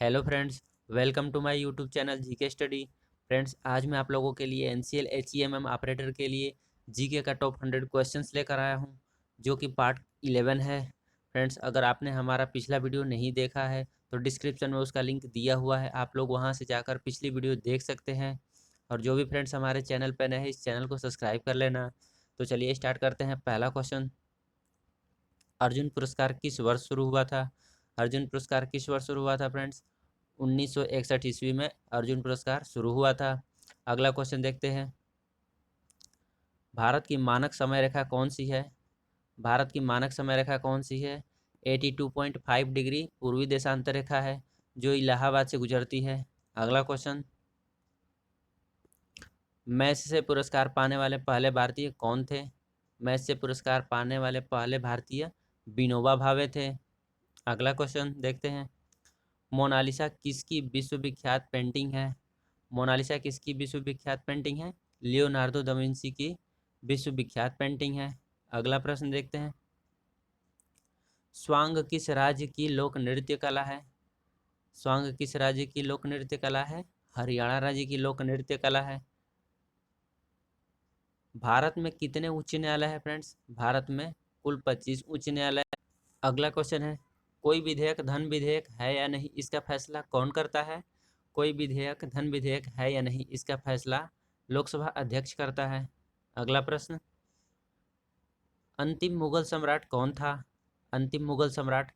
Hello friends, welcome to my YouTube channel GK study. Friends, आज मैं आप लोगों के लिए एनसीएल एचईएमएम ऑपरेटर के लिए जीके का टॉप 100 क्वेश्चंस लेकर आया हूं, जो कि पार्ट 11 है। फ्रेंड्स, अगर आपने हमारा पिछला वीडियो नहीं देखा है तो डिस्क्रिप्शन में उसका लिंक दिया हुआ है, आप लोग वहां से जाकर पिछली वीडियो देख सकते हैं। और जो भी फ्रेंड्स हमारे चैनल पर नए हैं, इस चैनल को सब्सक्राइब कर लेना। तो चलिए स्टार्ट करते हैं। पहला क्वेश्चन, अर्जुन पुरस्कार किस वर्ष शुरू हुआ था? अर्जुन पुरस्कार किस वर्ष शुरू हुआ था फ्रेंड्स? 1961 ईस्वी में अर्जुन पुरस्कार शुरू हुआ था। अगला क्वेश्चन देखते हैं। भारत की मानक समय रेखा कौन सी है? भारत की मानक समय रेखा कौन सी है? 82.5 डिग्री पूर्वी देशांतर रेखा है, जो इलाहाबाद से गुजरती है। अगला क्वेश्चन, मैग्सेसे पुरस्कार पाने वाले पहले भारतीय कौन थे? मैग्सेसे पुरस्कार पाने वाले पहले भारतीय विनोबा भावे थे। अगला क्वेश्चन देखते हैं। मोनालिसा किसकी विश्वविख्यात पेंटिंग है? मोनालिसा किसकी विश्वविख्यात पेंटिंग है? लियोनार्डो दा विंची की विश्वविख्यात पेंटिंग है। अगला प्रश्न देखते हैं। स्वांग किस राज्य की लोक नृत्य कला है? स्वांग किस राज्य की लोक नृत्य कला है? हरियाणा राज्य की लोक नृत्य कला है। भारत में कितने उच्च न्यायालय है फ्रेंड्स? भारत में कुल 25 उच्च न्यायालय है। अगला क्वेश्चन है, कोई विधेयक धन विधेयक है या नहीं, इसका फैसला कौन करता है? कोई विधेयक धन विधेयक है या नहीं, इसका फैसला लोकसभा अध्यक्ष करता है। अगला प्रश्न, अंतिम मुगल सम्राट कौन था? अंतिम मुगल सम्राट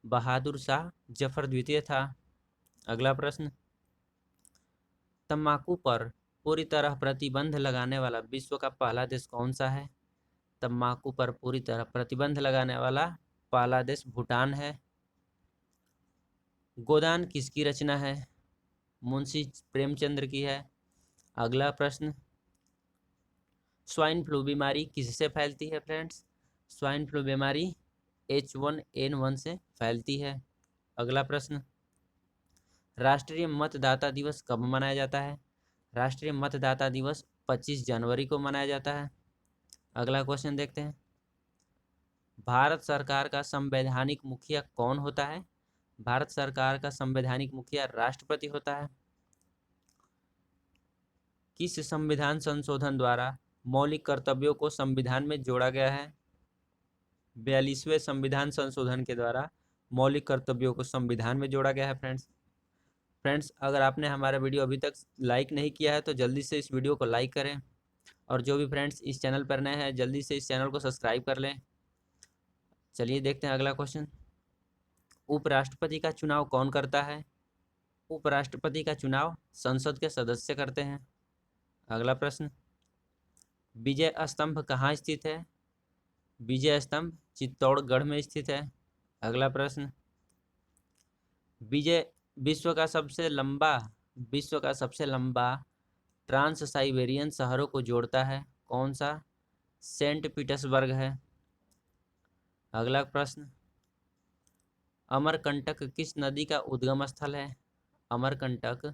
बहादुर शाह जफर द्वितीय था। अगला प्रश्न, तम्बाकू पर पूरी तरह प्रतिबंध लगाने वाला विश्व का पहला देश कौन सा है? तम्बाकू पर पूरी तरह प्रतिबंध लगाने वाला पहला देश भूटान है। गोदान किसकी रचना है? मुंशी प्रेमचंद्र की है। अगला प्रश्न, स्वाइन फ्लू बीमारी किससे फैलती है फ्रेंड्स? स्वाइन फ्लू बीमारी H1N1 से फैलती है। अगला प्रश्न, राष्ट्रीय मतदाता दिवस कब मनाया जाता है? राष्ट्रीय मतदाता दिवस 25 जनवरी को मनाया जाता है। अगला क्वेश्चन देखते हैं। भारत सरकार का संवैधानिक मुखिया कौन होता है? भारत सरकार का संवैधानिक मुखिया राष्ट्रपति होता है। किस संविधान संशोधन द्वारा मौलिक कर्तव्यों को संविधान में जोड़ा गया है? 42वें संविधान संशोधन के द्वारा मौलिक कर्तव्यों को संविधान में जोड़ा गया है फ्रेंड्स, अगर आपने हमारा वीडियो अभी तक लाइक नहीं किया है तो जल्दी से इस वीडियो को लाइक करें, और जो भी फ्रेंड्स इस चैनल पर नए हैं जल्दी से इस चैनल को सब्सक्राइब कर लें। चलिए देखते हैं अगला क्वेश्चन। उपराष्ट्रपति का चुनाव कौन करता है? उपराष्ट्रपति का चुनाव संसद के सदस्य करते हैं। अगला प्रश्न, विजय स्तंभ कहाँ स्थित है? विजय स्तंभ चित्तौड़गढ़ में स्थित है। अगला प्रश्न, विजय विश्व का सबसे लंबा ट्रांस साइबेरियन शहरों को जोड़ता है, कौन सा? सेंट पीटर्सबर्ग है। अगला प्रश्न, अमरकंटक किस नदी का उद्गम स्थल है? अमरकंटक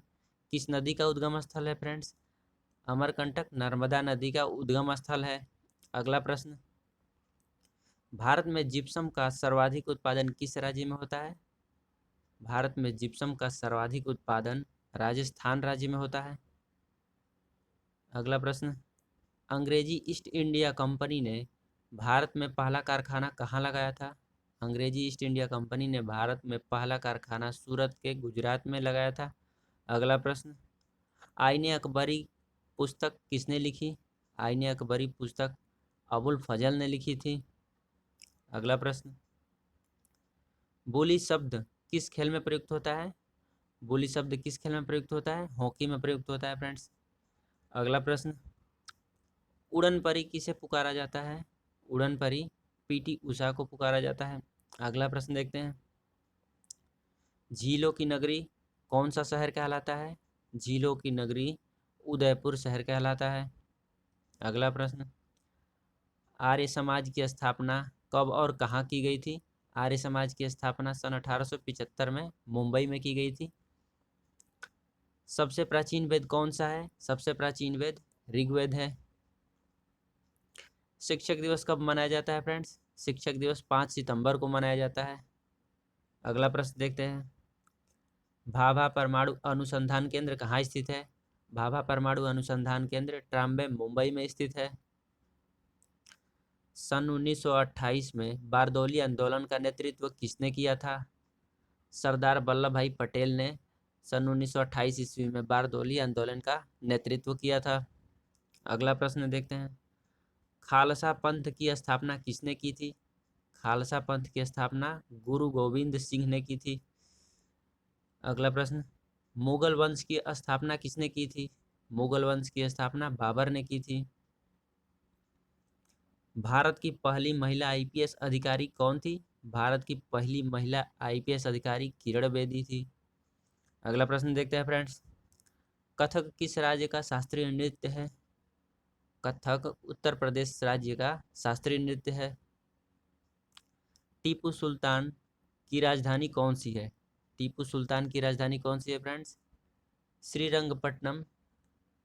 किस नदी का उद्गम स्थल है फ्रेंड्स? अमरकंटक नर्मदा नदी का उद्गम स्थल है। अगला प्रश्न, भारत में जिप्सम का सर्वाधिक उत्पादन किस राज्य में होता है? भारत में जिप्सम का सर्वाधिक उत्पादन राजस्थान राज्य में होता है। अगला प्रश्न, अंग्रेजी ईस्ट इंडिया कंपनी ने भारत में पहला कारखाना कहाँ लगाया था? अंग्रेजी ईस्ट इंडिया कंपनी ने भारत में पहला कारखाना सूरत के गुजरात में लगाया था। अगला प्रश्न, आईने अकबरी पुस्तक किसने लिखी? आईने अकबरी पुस्तक अबुल फजल ने लिखी थी। अगला प्रश्न, बोली शब्द किस खेल में प्रयुक्त होता है? बोली शब्द किस खेल में प्रयुक्त होता है? हॉकी में प्रयुक्त होता है फ्रेंड्स। अगला प्रश्न, उड़न परी किसे पुकारा जाता है? उड़न परी पीटी उषा को पुकारा जाता है। अगला प्रश्न देखते हैं। झीलों की नगरी कौन सा शहर कहलाता है? झीलों की नगरी उदयपुर शहर कहलाता है। अगला प्रश्न, आर्य समाज की स्थापना कब और कहाँ की गई थी? आर्य समाज की स्थापना सन 1875 में मुंबई में की गई थी। सबसे प्राचीन वेद कौन सा है? सबसे प्राचीन वेद ऋग्वेद है। शिक्षक दिवस कब मनाया जाता है फ्रेंड्स? शिक्षक दिवस 5 सितंबर को मनाया जाता है। अगला प्रश्न देखते हैं। भाभा परमाणु अनुसंधान केंद्र कहाँ स्थित है? भाभा परमाणु अनुसंधान केंद्र ट्राम्बे मुंबई में स्थित है। सन 1928 में बारदौली आंदोलन का नेतृत्व किसने किया था? सरदार वल्लभ भाई पटेल ने सन 1928 ईस्वी में बारदौली आंदोलन का नेतृत्व किया था। अगला प्रश्न देखते हैं। खालसा पंथ की स्थापना किसने की थी? खालसा पंथ की स्थापना गुरु गोविंद सिंह ने की थी। अगला प्रश्न, मुगल वंश की स्थापना किसने की थी? मुगल वंश की स्थापना बाबर ने की थी। भारत की पहली महिला आईपीएस अधिकारी कौन थी? भारत की पहली महिला आईपीएस अधिकारी किरण बेदी थी। अगला प्रश्न देखते हैं फ्रेंड्स। कथक किस राज्य का शास्त्रीय नृत्य है? कथक उत्तर प्रदेश राज्य का शास्त्रीय नृत्य है। टीपू सुल्तान की राजधानी कौन सी है? टीपू सुल्तान की राजधानी कौन सी है फ्रेंड्स? श्रीरंगपट्टनम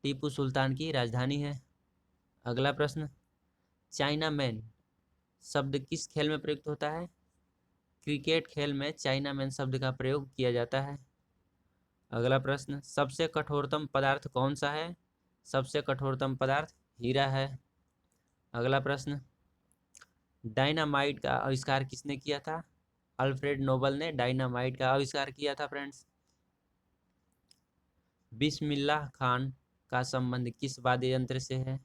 टीपू सुल्तान की राजधानी है। अगला प्रश्न, चाइना मैन शब्द किस खेल में प्रयुक्त होता है? क्रिकेट खेल में चाइना मैन शब्द का प्रयोग किया जाता है। अगला प्रश्न, सबसे कठोरतम पदार्थ कौन सा है? सबसे कठोरतम पदार्थ हीरा है। अगला प्रश्न, डायनामाइट का आविष्कार किसने किया था? अल्फ्रेड नोबल ने डायनामाइट का आविष्कार किया था फ्रेंड्स। बिस्मिल्लाह खान का संबंध किस वाद्य यंत्र से है?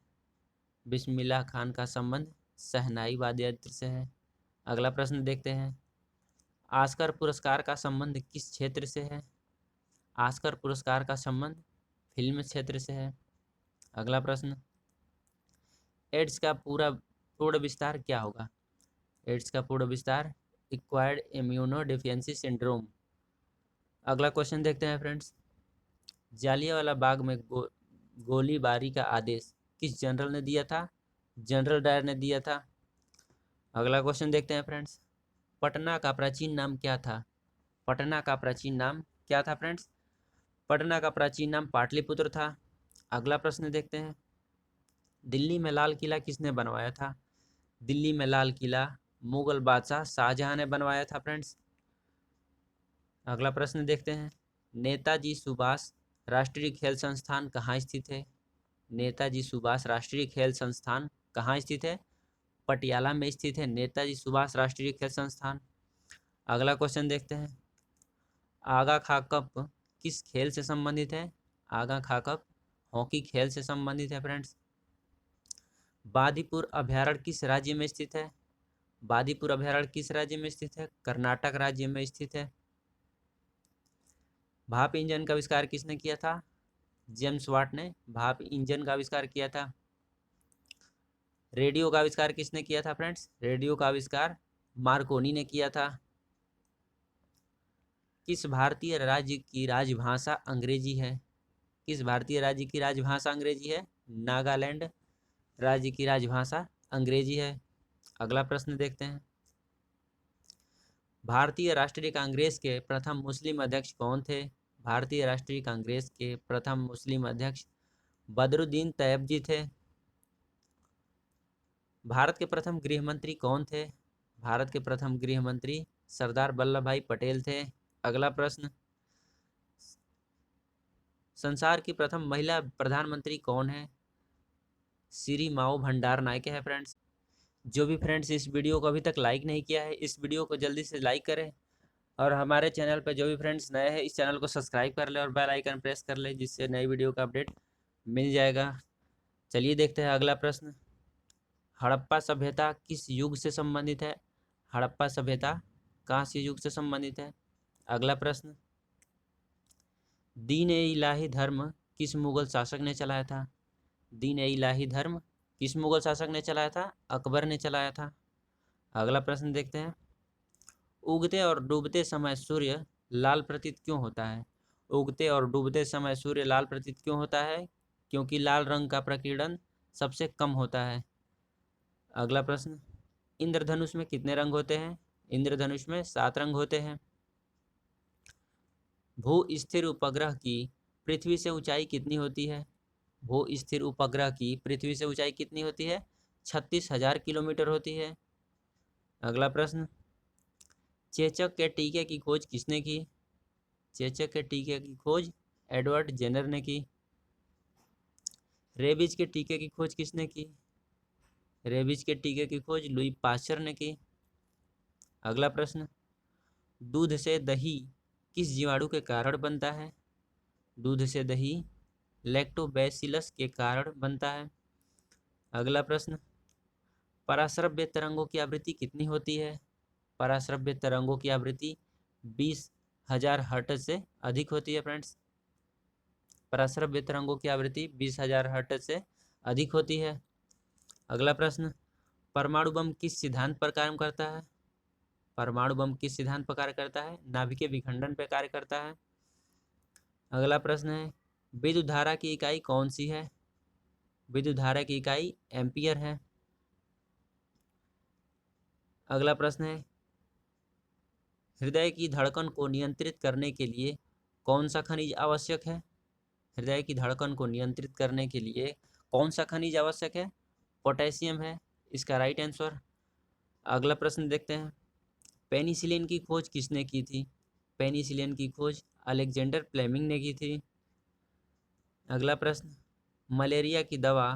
बिस्मिल्लाह खान का संबंध शहनाई वाद्य यंत्र से है। अगला प्रश्न देखते हैं। ऑस्कर पुरस्कार का संबंध किस क्षेत्र से है? ऑस्कर पुरस्कार का संबंध फिल्म क्षेत्र से है। अगला प्रश्न, एड्स का पूर्ण विस्तार क्या होगा? एड्स का पूर्ण विस्तार एक्वायर्ड इम्यूनोडेफिशिएंसी सिंड्रोम। अगला क्वेश्चन देखते हैं फ्रेंड्स। जालियांवाला बाग में गोलीबारी का आदेश किस जनरल ने दिया था? जनरल डायर ने दिया था। अगला क्वेश्चन देखते हैं फ्रेंड्स। पटना का प्राचीन नाम क्या था? पटना का प्राचीन नाम क्या था फ्रेंड्स? पटना का प्राचीन नाम पाटलिपुत्र था। अगला प्रश्न देखते हैं। दिल्ली में लाल किला किसने बनवाया था? दिल्ली में लाल किला मुगल बादशाह शाहजहां ने बनवाया था फ्रेंड्स। अगला प्रश्न देखते हैं। नेताजी सुभाष राष्ट्रीय खेल संस्थान कहाँ स्थित है? नेताजी सुभाष राष्ट्रीय खेल संस्थान कहाँ स्थित है? पटियाला में स्थित है नेताजी सुभाष राष्ट्रीय खेल संस्थान। अगला क्वेश्चन देखते हैं। आगा खा कप किस खेल से संबंधित है? आगा खा कप हॉकी खेल से संबंधित है फ्रेंड्स। बादीपुर अभयारण्य किस राज्य में स्थित है? बादीपुर अभयारण्य किस राज्य में स्थित है? कर्नाटक राज्य में स्थित है। भाप इंजन का आविष्कार किसने किया था? जेम्स वाट ने भाप इंजन का आविष्कार किया था। रेडियो का आविष्कार किसने किया था फ्रेंड्स? रेडियो का आविष्कार मार्कोनी ने किया था। किस भारतीय राज्य की राजभाषा अंग्रेजी है? किस भारतीय राज्य की राजभाषा अंग्रेजी है? नागालैंड राज्य की राजभाषा अंग्रेजी है। अगला प्रश्न देखते हैं। भारतीय राष्ट्रीय कांग्रेस के प्रथम मुस्लिम अध्यक्ष कौन थे? भारतीय राष्ट्रीय कांग्रेस के प्रथम मुस्लिम अध्यक्ष बदरुद्दीन तैयबजी थे। भारत के प्रथम गृह मंत्री कौन थे? भारत के प्रथम गृह मंत्री सरदार वल्लभ भाई पटेल थे। अगला प्रश्न, संसार की प्रथम महिला प्रधानमंत्री कौन है? श्री माओ भंडार नायके है फ्रेंड्स। जो भी फ्रेंड्स इस वीडियो को अभी तक लाइक नहीं किया है, इस वीडियो को जल्दी से लाइक करें और हमारे चैनल पर जो भी फ्रेंड्स नए हैं इस चैनल को सब्सक्राइब कर ले और बेल आइकन प्रेस कर ले, जिससे नई वीडियो का अपडेट मिल जाएगा। चलिए देखते हैं अगला प्रश्न। हड़प्पा सभ्यता किस युग से संबंधित है? हड़प्पा सभ्यता कांस्य युग से संबंधित है। अगला प्रश्न, दीन ए इलाही धर्म किस मुगल शासक ने चलाया था? दीन ए इलाही धर्म किस मुगल शासक ने चलाया था? अकबर ने चलाया था। अगला प्रश्न देखते हैं। उगते और डूबते समय सूर्य लाल प्रतीत क्यों होता है? उगते और डूबते समय सूर्य लाल प्रतीत क्यों होता है? क्योंकि लाल रंग का प्रकीर्णन सबसे कम होता है। अगला प्रश्न, इंद्रधनुष में कितने रंग होते हैं? इंद्रधनुष में 7 रंग होते हैं। भू स्थिर उपग्रह की पृथ्वी से ऊंचाई कितनी होती है? भू स्थिर उपग्रह की पृथ्वी से ऊंचाई कितनी होती है? 36,000 किलोमीटर होती है। अगला प्रश्न, चेचक के टीके की खोज किसने की? चेचक के टीके की खोज एडवर्ड जेनर ने की। रेबीज के टीके की खोज किसने की? रेबीज के टीके की खोज लुई पाश्चर ने की। अगला प्रश्न, दूध से दही किस जीवाणु के कारण बनता है? दूध से दही लैक्टोबैसिलस के कारण बनता है। अगला प्रश्न, पराश्रव्य तरंगों की आवृत्ति कितनी होती है? पराश्रव्य तरंगों की आवृत्ति 20,000 हर्ट्ज से अधिक होती है फ्रेंड्स। पराश्रव्य तरंगों की आवृत्ति 20,000 हर्ट्ज से अधिक होती है। अगला प्रश्न, परमाणु बम किस सिद्धांत पर कार्य करता है? परमाणु बम किस सिद्धांत पर कार्य करता है? नाभिकीय विखंडन पर कार्य करता है। अगला प्रश्न है, विद्युत धारा की इकाई कौन सी है? विद्युत धारा की इकाई एम्पियर है। अगला प्रश्न है, हृदय की धड़कन को नियंत्रित करने के लिए कौन सा खनिज आवश्यक है? हृदय की धड़कन को नियंत्रित करने के लिए कौन सा खनिज आवश्यक है? पोटेशियम है इसका राइट आंसर। अगला प्रश्न देखते हैं, पेनिसिलिन की खोज किसने की थी? पेनिसिलिन की खोज अलेक्जेंडर फ्लेमिंग ने की थी। अगला प्रश्न, मलेरिया की दवा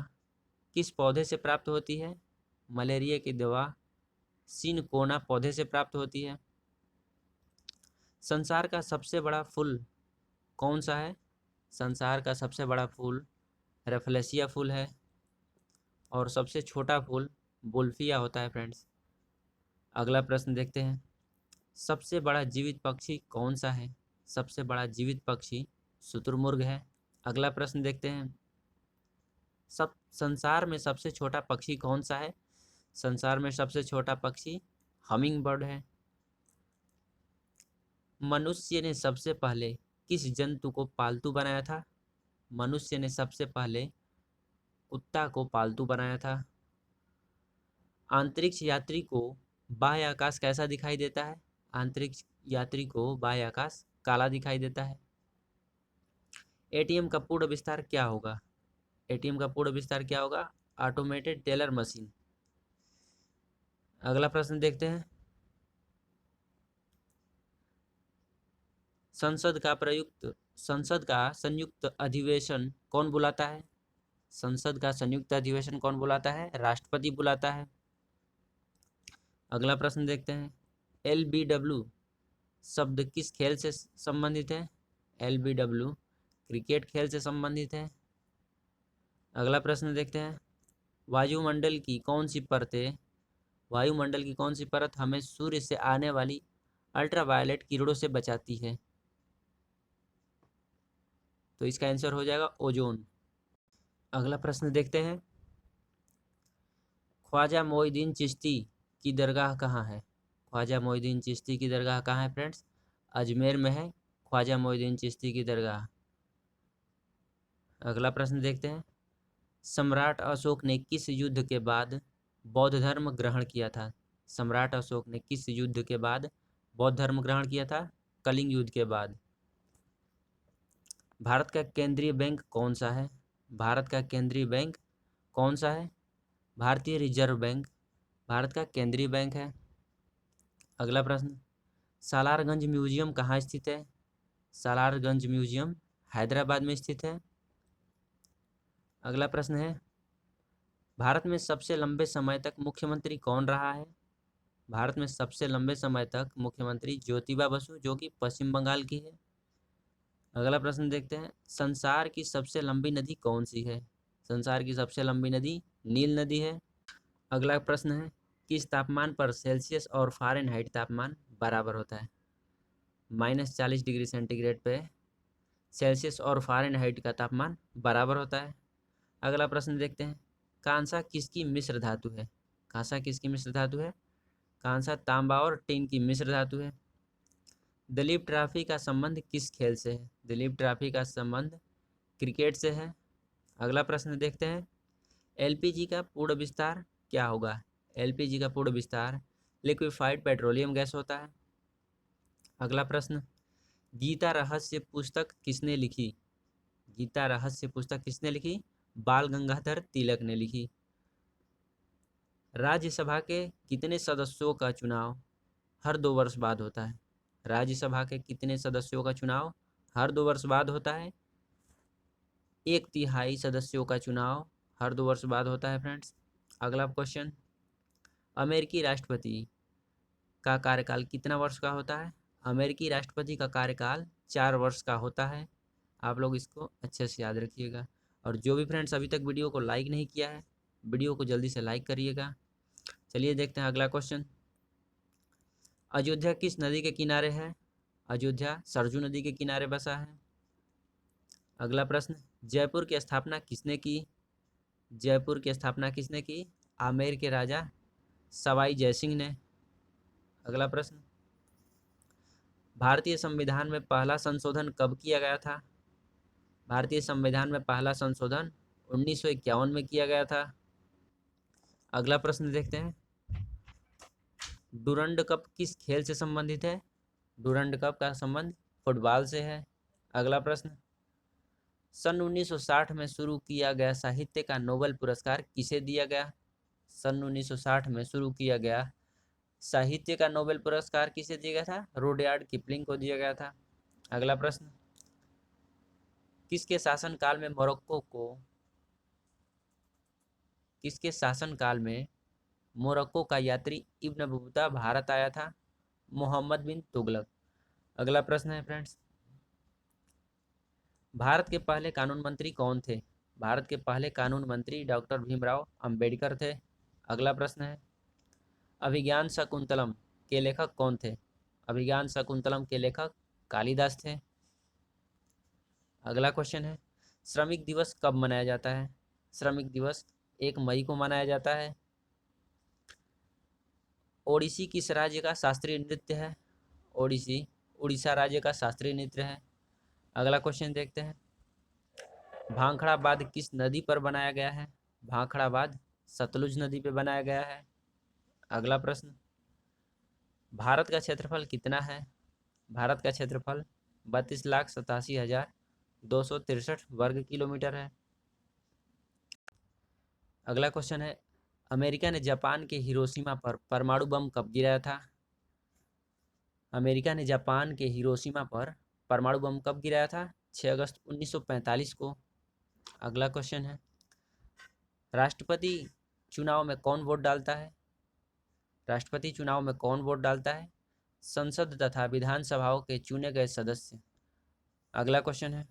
किस पौधे से प्राप्त होती है? मलेरिया की दवा सिनकोना पौधे से प्राप्त होती है। संसार का सबसे बड़ा फूल कौन सा है? संसार का सबसे बड़ा फूल रेफलेशिया फूल है और सबसे छोटा फूल वोल्फिया होता है फ्रेंड्स। अगला प्रश्न देखते हैं, सबसे बड़ा जीवित पक्षी कौन सा है? सबसे बड़ा जीवित पक्षी शुतुरमुर्ग है। अगला प्रश्न देखते हैं, सब संसार में सबसे छोटा पक्षी कौन सा है? संसार में सबसे छोटा पक्षी हमिंग बर्ड है। मनुष्य ने सबसे पहले किस जंतु को पालतू बनाया था? मनुष्य ने सबसे पहले कुत्ता को पालतू बनाया था। अंतरिक्ष यात्री को बाह्य आकाश कैसा दिखाई देता है? अंतरिक्ष यात्री को बाह्य आकाश काला दिखाई देता है। एटीएम का पूर्ण विस्तार क्या होगा? एटीएम का पूर्ण विस्तार क्या होगा? Automated teller machine. अगला प्रश्न देखते हैं, संसद का संयुक्त अधिवेशन कौन बुलाता है? संसद का संयुक्त अधिवेशन कौन बुलाता है? राष्ट्रपति बुलाता है। अगला प्रश्न देखते हैं, LBW शब्द किस खेल से संबंधित है? LBW क्रिकेट खेल से संबंधित है। अगला प्रश्न देखते हैं, वायुमंडल की कौन सी परत हमें सूर्य से आने वाली अल्ट्रावायलेट किरणों से बचाती है? तो इसका आंसर हो जाएगा ओजोन। अगला प्रश्न देखते हैं, ख्वाजा मोइनुद्दीन चिश्ती की दरगाह कहाँ है? ख्वाजा मोइनुद्दीन चिश्ती की दरगाह कहाँ है फ्रेंड्स? अजमेर में है ख्वाजा मोइनुद्दीन चिश्ती की दरगाह। अगला प्रश्न देखते हैं, सम्राट अशोक ने किस युद्ध के बाद बौद्ध धर्म ग्रहण किया था? सम्राट अशोक ने किस युद्ध के बाद बौद्ध धर्म ग्रहण किया था? कलिंग युद्ध के बाद। भारत का केंद्रीय बैंक कौन सा है? भारत का केंद्रीय बैंक कौन सा है? भारतीय रिजर्व बैंक भारत का केंद्रीय बैंक है। अगला प्रश्न, सालारगंज म्यूजियम कहाँ स्थित है? सालारगंज म्यूजियम हैदराबाद में स्थित है। अगला प्रश्न है, भारत में सबसे लंबे समय तक मुख्यमंत्री कौन रहा है? भारत में सबसे लंबे समय तक मुख्यमंत्री ज्योतिबा बसु, जो कि पश्चिम बंगाल की है। अगला प्रश्न देखते हैं, संसार की सबसे लंबी नदी कौन सी है? संसार की सबसे लंबी नदी नील नदी है। अगला प्रश्न है, किस तापमान पर सेल्सियस और फ़ारेनहाइट तापमान बराबर होता है? -40 डिग्री सेंटीग्रेड पे सेल्सियस और फ़ारेनहाइट का तापमान बराबर होता है। अगला प्रश्न देखते हैं, कांसा किसकी मिश्र धातु है? कांसा किसकी मिश्र धातु है? कांसा तांबा और टिन की मिश्र धातु है। दिलीप ट्रॉफी का संबंध किस खेल से है? दिलीप ट्रॉफी का संबंध क्रिकेट से है। अगला प्रश्न देखते हैं, एलपीजी का पूर्ण विस्तार क्या होगा? एलपीजी का पूर्ण विस्तार लिक्विफाइड पेट्रोलियम गैस होता है। अगला प्रश्न, गीता रहस्य पुस्तक किसने लिखी? गीता रहस्य पुस्तक किसने लिखी? बाल गंगाधर तिलक ने लिखी। राज्यसभा के कितने सदस्यों का चुनाव हर 2 वर्ष बाद होता है? राज्यसभा के कितने सदस्यों का चुनाव हर 2 वर्ष बाद होता है? 1/3 सदस्यों का चुनाव हर 2 वर्ष बाद होता है फ्रेंड्स। अगला क्वेश्चन, अमेरिकी राष्ट्रपति का कार्यकाल कितना वर्ष का होता है? अमेरिकी राष्ट्रपति का कार्यकाल 4 वर्ष का होता है। आप लोग इसको अच्छे से याद रखिएगा। और जो भी फ्रेंड्स अभी तक वीडियो को लाइक नहीं किया है, वीडियो को जल्दी से लाइक करिएगा। चलिए देखते हैं अगला क्वेश्चन, अयोध्या किस नदी के किनारे है? अयोध्या सरजू नदी के किनारे बसा है। अगला प्रश्न, जयपुर की स्थापना किसने की? जयपुर की स्थापना किसने की? आमेर के राजा सवाई जयसिंह ने। अगला प्रश्न, भारतीय संविधान में पहला संशोधन कब किया गया था? भारतीय संविधान में पहला संशोधन 1951 में किया गया था। अगला प्रश्न देखते हैं, डुरंड कप किस खेल से संबंधित है? डुरंड कप का संबंध फुटबॉल से है। अगला प्रश्न, सन 1960 में शुरू किया गया साहित्य का नोबेल पुरस्कार किसे दिया गया? सन 1960 में शुरू किया गया साहित्य का नोबेल पुरस्कार किसे दिया गया था? रुडयार्ड किपलिंग को दिया गया था। अगला प्रश्न, किसके शासनकाल में मोरक्को का यात्री इब्न बतूता भारत आया था? मोहम्मद बिन तुगलक। अगला प्रश्न है फ्रेंड्स, भारत के पहले कानून मंत्री कौन थे? भारत के पहले कानून मंत्री डॉक्टर भीमराव अंबेडकर थे। अगला प्रश्न है, अभिज्ञान शाकुंतलम के लेखक कौन थे? अभिज्ञान शाकुंतलम के लेखक कालिदास थे। अगला क्वेश्चन है, श्रमिक दिवस कब मनाया जाता है? श्रमिक दिवस 1 मई को मनाया जाता है। ओडिसी किस राज्य का शास्त्रीय नृत्य है? ओडिसी उड़ीसा राज्य का शास्त्रीय नृत्य है। अगला क्वेश्चन देखते हैं, भांखड़ा बांध किस नदी पर बनाया गया है? भांखड़ा बांध सतलुज नदी पर बनाया गया है। अगला प्रश्न, भारत का क्षेत्रफल कितना है? भारत का क्षेत्रफल 32,87,263 वर्ग किलोमीटर है। अगला क्वेश्चन है, अमेरिका ने जापान के हिरोशिमा पर परमाणु बम कब गिराया था? अमेरिका ने जापान के हिरोशिमा पर परमाणु बम कब गिराया था? 6 अगस्त 1945 को। अगला क्वेश्चन है, राष्ट्रपति चुनाव में कौन वोट डालता है? राष्ट्रपति चुनाव में कौन वोट डालता है? संसद तथा विधानसभाओं के चुने गए सदस्य। अगला क्वेश्चन है,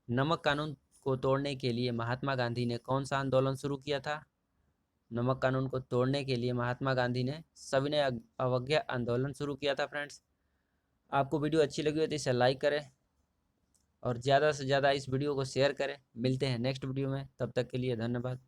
नमक कानून को तोड़ने के लिए महात्मा गांधी ने कौन सा आंदोलन शुरू किया था? नमक कानून को तोड़ने के लिए महात्मा गांधी ने सविनय अवज्ञा आंदोलन शुरू किया था। फ्रेंड्स, आपको वीडियो अच्छी लगी हो तो इसे लाइक करें और ज़्यादा से ज़्यादा इस वीडियो को शेयर करें। मिलते हैं नेक्स्ट वीडियो में, तब तक के लिए धन्यवाद।